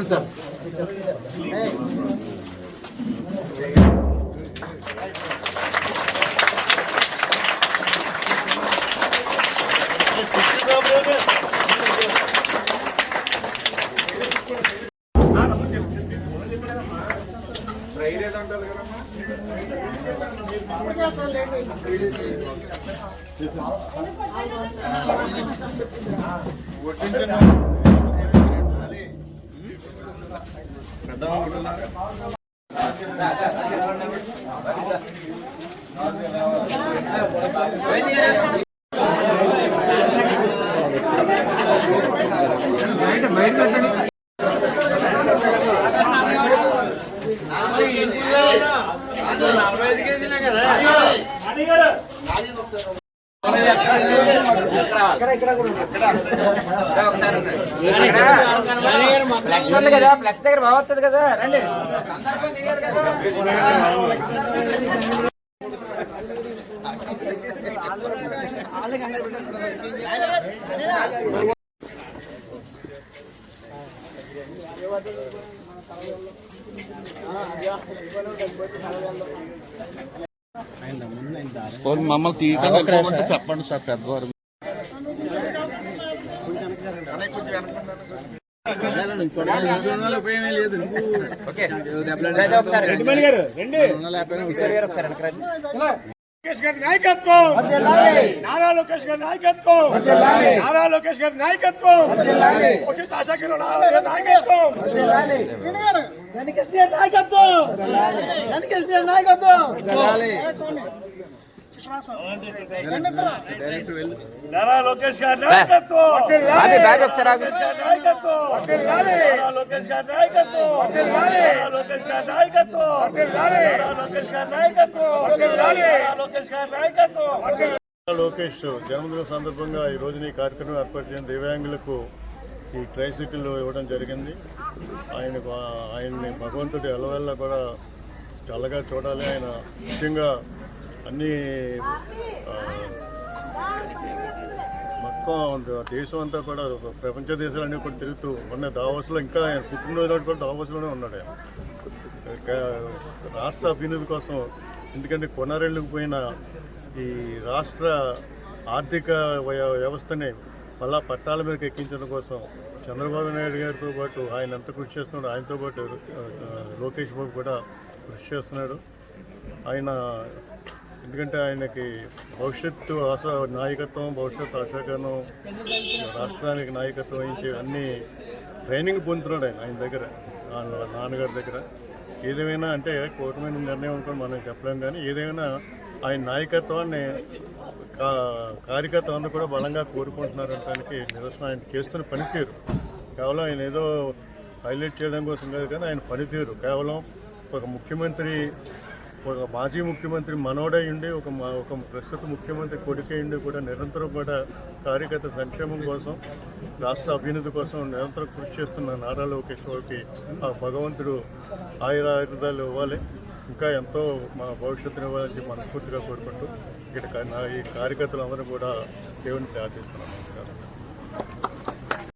Sir flex ఉంది కదా, flex దగ్గర బాగుంటుంది కదా, రండి. మమ్మల్ని తీయకుండా చెప్పండి సార్ పెద్దవారు. నాయకత్వం నారా లోకేష్ గారి నాయకత్వం, నారా లోకేష్ గారి నాయకత్వం, ఉచిత ఆశాకిరణ్ నాయకత్వం, నాయకత్వం, నాయకత్వం, నారా లోకేష్ గారి నాయకత్వం, లోకేష్ గారి నాయకత్వం, లోకేష్ గారి నాయకత్వం, లోకేష్ గారి నాయకత్వం. లోకేష్ జన్మదిన సందర్భంగా ఈ రోజున ఈ కార్యక్రమం ఏర్పాటు చేసిన దివ్యాంగులకు ఈ ట్రైసైకిల్ ఇవ్వడం జరిగింది. ఆయన్ని భగవంతుడి ఎలవెల్ల కూడా చల్లగా చూడాలి. ఆయన ముఖ్యంగా అన్ని మొత్తం దేశం అంతా కూడా ప్రపంచ దేశాలన్నీ కూడా తిరుగుతూ మొన్న దావోస్లో, ఇంకా ఆయన పుట్టినరోజు కూడా దావోస్లోనే ఉన్నాడు. రాష్ట్ర అభ్యున్నతి కోసం, ఎందుకంటే కొనారెళ్ళకు పోయిన ఈ రాష్ట్ర ఆర్థిక వ్యవస్థని మళ్ళా పట్టాల మీదకి ఎక్కించడం కోసం చంద్రబాబు నాయుడు గారితో పాటు ఆయన ఎంత కృషి చేస్తున్నాడు, ఆయనతో పాటు లోకేష్ బాబు కూడా కృషి చేస్తున్నాడు. ఆయన ఎందుకంటే ఆయనకి భవిష్యత్తు నాయకత్వం, భవిష్యత్తు ఆశాకరణం, రాష్ట్రానికి నాయకత్వం వహించే అన్ని ట్రైనింగ్ పొందుతున్నాడు ఆయన దగ్గర, నాన్నగారి దగ్గర. ఏదేమైనా అంటే కూటమైన నిర్ణయం అనుకోని మనం చెప్పలేం, కానీ ఏదేమైనా ఆయన నాయకత్వాన్ని కార్యకర్తలు అందరూ కూడా బలంగా కోరుకుంటున్నారనడానికి నిరసన ఆయన చేస్తున్న పనితీరు. కేవలం ఆయన ఏదో హైలైట్ చేయడం కోసం కాదు, కానీ ఆయన పనితీరు కేవలం ఒక ముఖ్యమంత్రి, ఒక మాజీ ముఖ్యమంత్రి మనోడై ఉండి, ఒక ప్రస్తుత ముఖ్యమంత్రి కొడుకై ఉండి కూడా నిరంతరం కూడా కార్యకర్త సంక్షేమం కోసం, రాష్ట్ర అభ్యున్నతి కోసం నిరంతరం కృషి చేస్తున్న నారా లోకేష్ బాబుకి ఆ భగవంతుడు ఆయురాయుధాలు ఇవ్వాలి, ఇంకా ఎంతో మా భవిష్యత్తుని ఇవ్వాలని మనస్ఫూర్తిగా కోరుకుంటూ ఇక్కడ ఈ కార్యకర్తలందరూ కూడా దేవుని ప్రార్థిస్తున్నాం. నమస్కారం.